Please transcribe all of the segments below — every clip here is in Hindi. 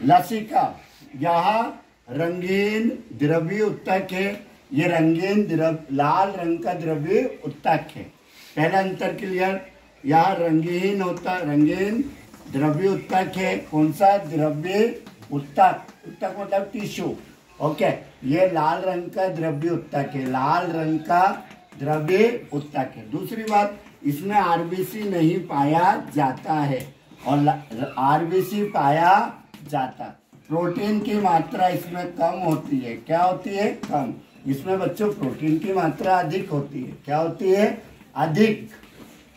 लसिका, यह रंगीन द्रव्य उत्तक है। ये रंगीन लाल रंग का द्रव्य उत्तक है। पहला अंतर क्लियर। यह रंगीन द्रव्य उत्तक है। कौन सा द्रव्य उत्तक? उत्तक मतलब टिश्यू। ओके, ये लाल रंग का द्रव्य उत्तक है। लाल रंग का द्रव्य उत्तक है। दूसरी बात, इसमें आरबीसी नहीं पाया जाता है और आरबीसी पाया जाता। प्रोटीन की मात्रा इसमें कम होती है। क्या होती है? कम। इसमें बच्चों प्रोटीन की मात्रा अधिक होती है। क्या होती है? अधिक।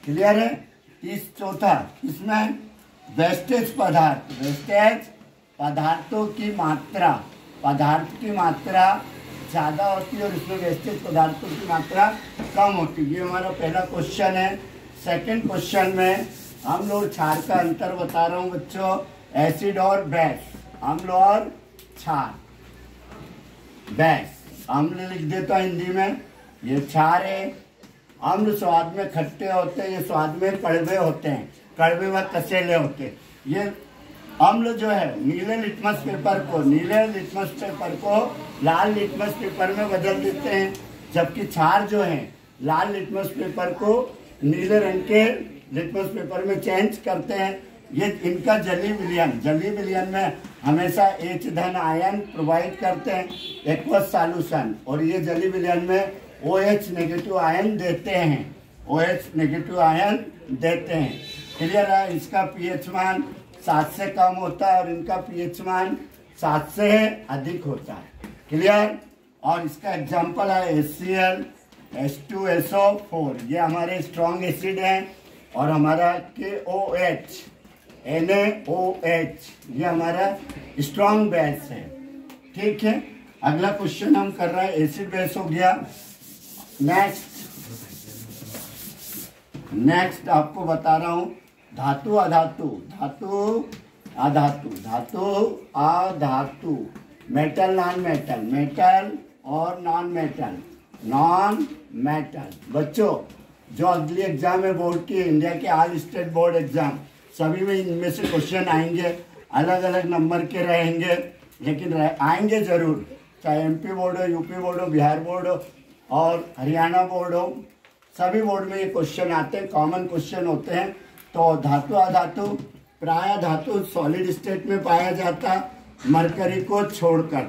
क्लियर है? चौथा, इसमें वेस्टेज पदार्थों की मात्रा, पदार्थ की मात्रा ज़्यादा होती है और इसमें वेस्टेज पदार्थों की मात्रा कम होती है। ये हमारा पहला क्वेश्चन है। सेकंड क्वेश्चन में हम लोग क्षार का अंतर बता रहा हूँ बच्चों। एसिड और बेस, अम्ल और क्षार। बेस अम्ल लिख देता हूँ हिंदी में, ये क्षार है। अम्ल स्वाद में खट्टे होते हैं, ये स्वाद में कड़वे होते हैं, कड़वे व कसेले होते हैं। ये अम्ल जो है नीले लिटमस पेपर को लाल लिटमस पेपर में बदल देते हैं, जबकि क्षार जो है लाल लिटमस पेपर को नीले रंग के लिटमस पेपर में चेंज करते हैं। ये इनका जली विलयन में हमेशा H धन आयन प्रोवाइड करते हैं, एक्वस सॉल्यूशन, और ये जली विलयन में OH नेगेटिव आयन देते हैं। क्लियर है? इसका पीएच मान 7 से कम होता है और इनका पीएच मान 7 से अधिक होता है। क्लियर? और इसका एग्जाम्पल है HCl, H2SO4, ये हमारे स्ट्रॉन्ग एसिड हैं, और हमारा KOH, NaOH, ये हमारा स्ट्रॉन्ग बेस है। ठीक है, अगला क्वेश्चन हम कर रहे हैं, एसिड बेस हो गया। नेक्स्ट आपको बता रहा हूं धातु अधातु, मेटल और नॉन मेटल। बच्चों, जो अगली एग्जाम है बोर्ड की, इंडिया के ऑल स्टेट बोर्ड एग्जाम, सभी में इनमें से क्वेश्चन आएंगे। अलग अलग नंबर के रहेंगे, लेकिन आएंगे जरूर। चाहे MP बोर्ड हो, UP बोर्ड हो, बिहार बोर्ड हो और हरियाणा बोर्ड हो, सभी बोर्ड में ये क्वेश्चन आते हैं, कॉमन क्वेश्चन होते हैं। तो धातु अधातु, प्राय धातु सॉलिड स्टेट में पाया जाता, मरकरी को छोड़कर।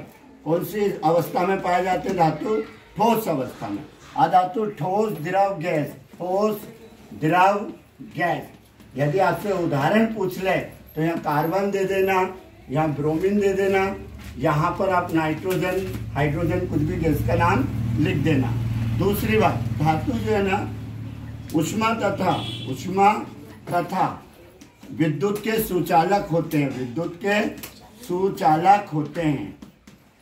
कौन सी अवस्था में पाए जाते हैं धातु? ठोस अवस्था में। अधातु ठोस द्रव गैस। यदि आपसे उदाहरण पूछ ले तो यहाँ कार्बन दे देना, यहाँ ब्रोमीन दे देना, यहाँ पर आप नाइट्रोजन, हाइड्रोजन, कुछ भी गैस का नाम लिख देना। दूसरी बात, धातु जो है ना, ऊष्मा तथा विद्युत के सुचालक होते हैं,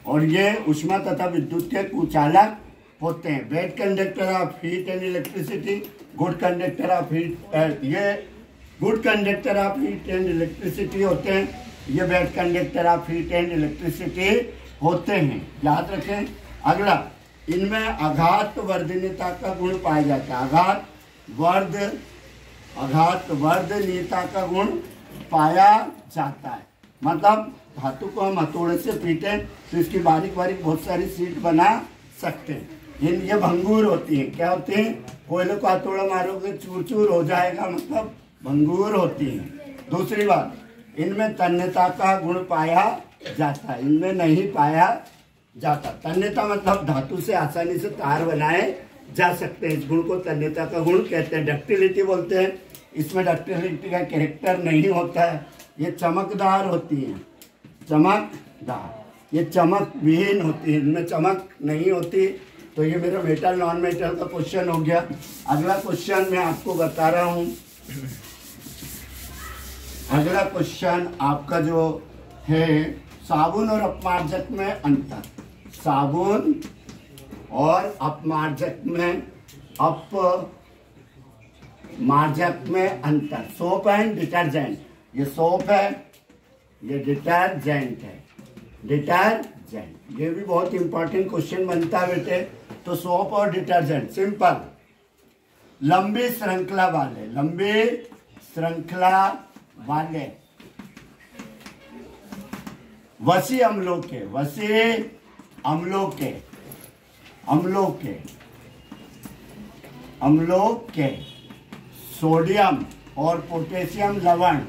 और ये ऊष्मा तथा विद्युत के कुचालक होते हैं। Bad conductor of heat and electricity, good conductor of heat, ये good conductor of heat and electricity होते हैं, ये bad conductor of heat and electricity होते हैं। याद रखें। अगला, इनमें आघात वर्धनीयता का गुण पाया जाता है। आघात वर्धनीयता का गुण पाया जाता है। मतलब धातु को हम हथौड़े से पीटे तो इसकी बारीक बारीक बहुत सारी सीट बना सकते हैं। ये भंगूर होती है। क्या होती है? कोयले को हथौड़ा मारोगे चूर चूर हो जाएगा, मतलब भंगूर होती है। दूसरी बात, इनमें तन्यता का गुण पाया जाता है, इनमें नहीं पाया जाता। तन्यता मतलब धातु से आसानी से तार बनाए जा सकते हैं, इस गुण को तन्यता का गुण कहते हैं। डक्टिलिटी बोलते हैं, इसमें डक्टिलिटी का कैरेक्टर नहीं होता है। ये चमकदार होती है, ये चमक विहीन होती है, इनमें चमक नहीं होती। तो ये मेरा मेटल नॉन मेटल का क्वेश्चन हो गया। अगला क्वेश्चन मैं आपको बता रहा हूँ। अगला क्वेश्चन आपका जो है, साबुन और अपमार्जक में अंतर। साबुन और अपमार्जक में अंतर। सोप एंड डिटर्जेंट, ये सोप है, ये डिटर्जेंट है। ये भी बहुत इंपॉर्टेंट क्वेश्चन बनता है बेटे। तो सोप और डिटर्जेंट सिंपल, लंबी श्रृंखला वसी अम्लों के, वसी अम्लों के, अम्लों के, अम्लों के सोडियम और पोटेशियम लवण,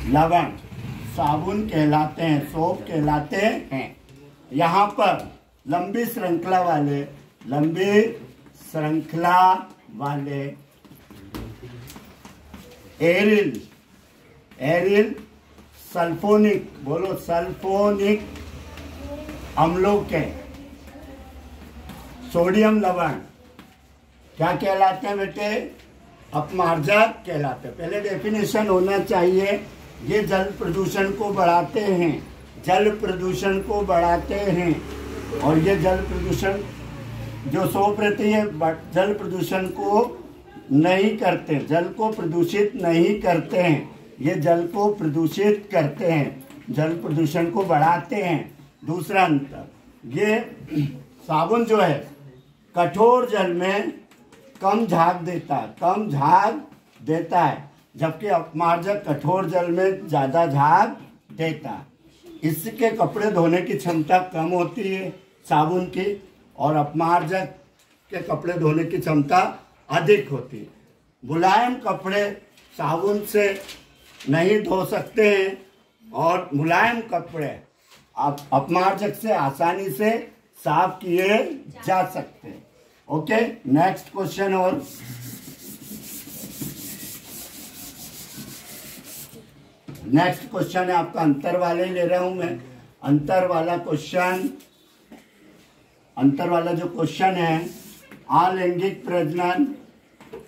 लवण साबुन कहलाते हैं, सोप कहलाते हैं। यहाँ पर लंबी श्रृंखला वाले, लंबी श्रृंखला वाले एरिल, एरिल सल्फोनिक, बोलो सल्फोनिक अम्लों के सोडियम लवण क्या कहलाते हैं बेटे? अपमार्जक कहलाते हैं। पहले डेफिनेशन होना चाहिए। ये जल प्रदूषण को बढ़ाते हैं, जल प्रदूषण को बढ़ाते हैं। और ये जल प्रदूषण जो सोप रहती है जल प्रदूषण को नहीं करते, जल को प्रदूषित नहीं करते हैं। ये जल को प्रदूषित करते हैं, जल प्रदूषण को बढ़ाते हैं। दूसरा अंतर, ये साबुन जो है कठोर जल में कम झाग देता है, कम झाग देता है, जबकि अपमार्जक कठोर जल में ज़्यादा झाग देता है। इसके कपड़े धोने की क्षमता कम होती है साबुन की, और अपमार्जक के कपड़े धोने की क्षमता अधिक होती है। मुलायम कपड़े साबुन से नहीं धो सकते हैं, और मुलायम कपड़े अपमार्जक से आसानी से साफ किए जा सकते हैं। Okay, next question. और नेक्स्ट क्वेश्चन है आपका, अंतर वाले ले रहा हूं मैं। अंतर वाला क्वेश्चन, अंतर वाला जो क्वेश्चन है, अलैंगिक प्रजनन,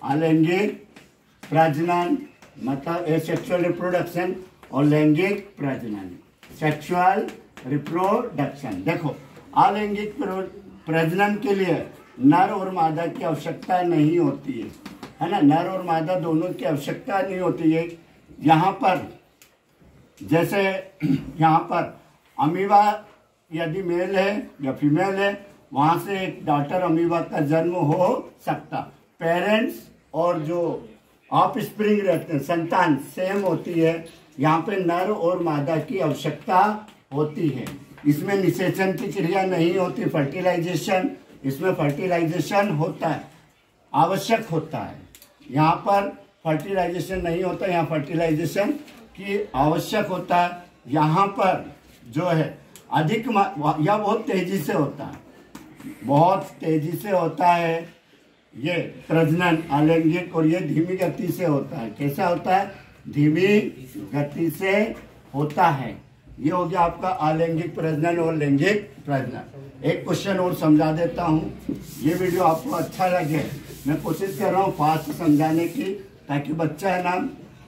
अलैंगिक प्रजनन मतलब एसेक्सुअल रिप्रोडक्शन, और लैंगिक प्रजनन सेक्सुअल रिप्रोडक्शन। देखो, अलैंगिक प्रजनन के लिए नर और मादा की आवश्यकता नहीं होती है ना, नर और मादा दोनों की आवश्यकता नहीं होती है। यहाँ पर जैसे यहाँ पर अमीबा यदि मेल है या फीमेल है, वहाँ से एक डॉटर अमीबा का जन्म हो सकता। पेरेंट्स और जो ऑफ स्प्रिंग रहते हैं, संतान सेम होती है। यहाँ पे नर और मादा की आवश्यकता होती है। इसमें निषेचन की क्रिया नहीं होती, फर्टिलाइजेशन, इसमें फर्टिलाइजेशन होता है, आवश्यक होता है। यहाँ पर फर्टिलाइजेशन नहीं होता, यहाँ फर्टिलाइजेशन की आवश्यक होता है। यहाँ पर जो है अधिक यह बहुत तेजी से होता है, बहुत तेजी से होता है ये प्रजनन अलैंगिक, और ये धीमी गति से होता है। कैसा होता है? धीमी गति से होता है। ये हो गया आपका अलैंगिक प्रजनन और लैंगिक प्रजनन। एक क्वेश्चन और समझा देता हूँ। ये वीडियो आपको अच्छा लगे, मैं कोशिश कर रहा हूँ फास्ट समझाने की, ताकि बच्चा है ना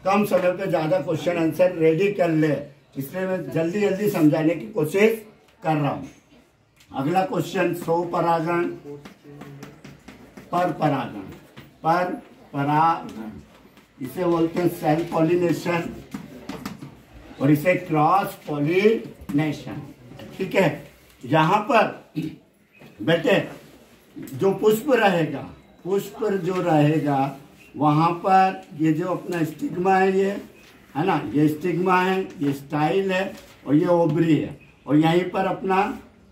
कम समय पे ज़्यादा क्वेश्चन आंसर रेडी कर ले, इसलिए मैं जल्दी जल्दी समझाने की कोशिश कर रहा हूँ। अगला क्वेश्चन, स्वपरागण, पर परागण, पर परागण इसे बोलते हैं सेल्फ पॉलिनेशन, और इसे क्रॉस पॉलिनेशन। ठीक है, यहाँ पर बेटे जो पुष्प रहेगा, पुष्प जो रहेगा वहाँ पर ये जो अपना स्टिग्मा है, ये है ना, ये स्टिग्मा है, ये स्टाइल है, और ये ओवरी है। और यहीं पर अपना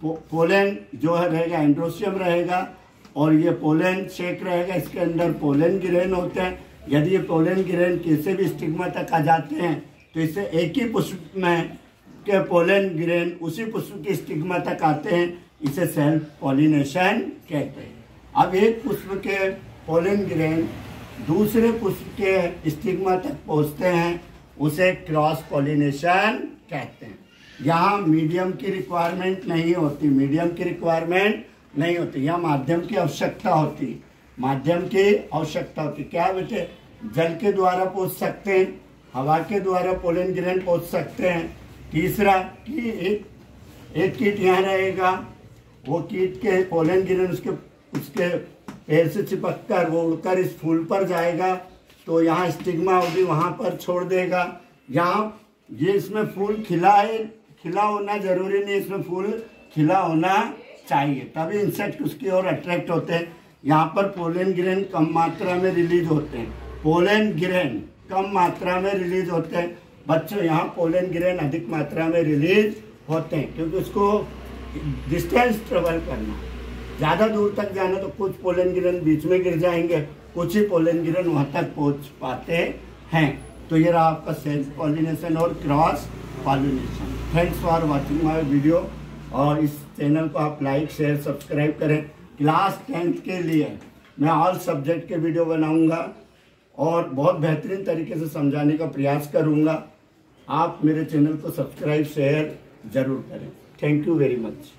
पोलन जो है रहेगा, एंड्रोसियम रहेगा, और ये पोलन शेक रहेगा। इसके अंदर पोलन ग्रेन होते हैं। यदि ये पोलन ग्रेन किसी भी स्टिग्मा तक आ जाते हैं तो इससे एक ही पुष्प में के पोलन ग्रेन उसी पुष्प की स्टिग्मा तक आते हैं, इसे सेल्फ पॉलिनेशन कहते हैं। अब एक पुष्प के पोलन ग्रेन दूसरे पुष्प के स्टिग्मा तक पहुंचते हैं, उसे क्रॉस पॉलिनेशन कहते हैं। यहाँ मीडियम की रिक्वायरमेंट नहीं होती, मीडियम की रिक्वायरमेंट नहीं होती, यहाँ माध्यम की आवश्यकता होती, माध्यम की आवश्यकता होती। क्या बेटे? जल के द्वारा पहुंच सकते हैं, हवा के द्वारा पोलन ग्रेन पहुंच सकते हैं। तीसरा कि एक कीट यहाँ रहेगा, वो कीट के पोलन ग्रेन उसके पैर से चिपक कर वो उड़कर इस फूल पर जाएगा, तो यहाँ स्टिग्मा होगी, वहाँ पर छोड़ देगा। यहाँ ये इसमें फूल खिला है, खिला होना जरूरी नहीं, इसमें फूल खिला होना चाहिए, तभी इंसेक्ट उसकी ओर अट्रैक्ट होते हैं। यहाँ पर पोलन ग्रेन कम मात्रा में रिलीज होते हैं, पोलन ग्रेन कम मात्रा में रिलीज होते हैं, बच्चों यहाँ पोलन ग्रेन अधिक मात्रा में रिलीज होते हैं, क्योंकि उसको डिस्टेंस ट्रेवल करना, ज़्यादा दूर तक जाना, तो कुछ पोलन ग्रेन बीच में गिर जाएंगे, कुछ ही पोलन ग्रेन वहाँ तक पहुँच पाते हैं। तो ये रहा आपका सेल्फ पॉलिनेशन और cross pollination. Thanks for watching my video, और इस चैनल को आप लाइक शेयर सब्सक्राइब करें। क्लास 10th के लिए मैं ऑल सब्जेक्ट के वीडियो बनाऊंगा और बहुत बेहतरीन तरीके से समझाने का प्रयास करूंगा। आप मेरे चैनल को सब्सक्राइब शेयर ज़रूर करें। Thank you very much.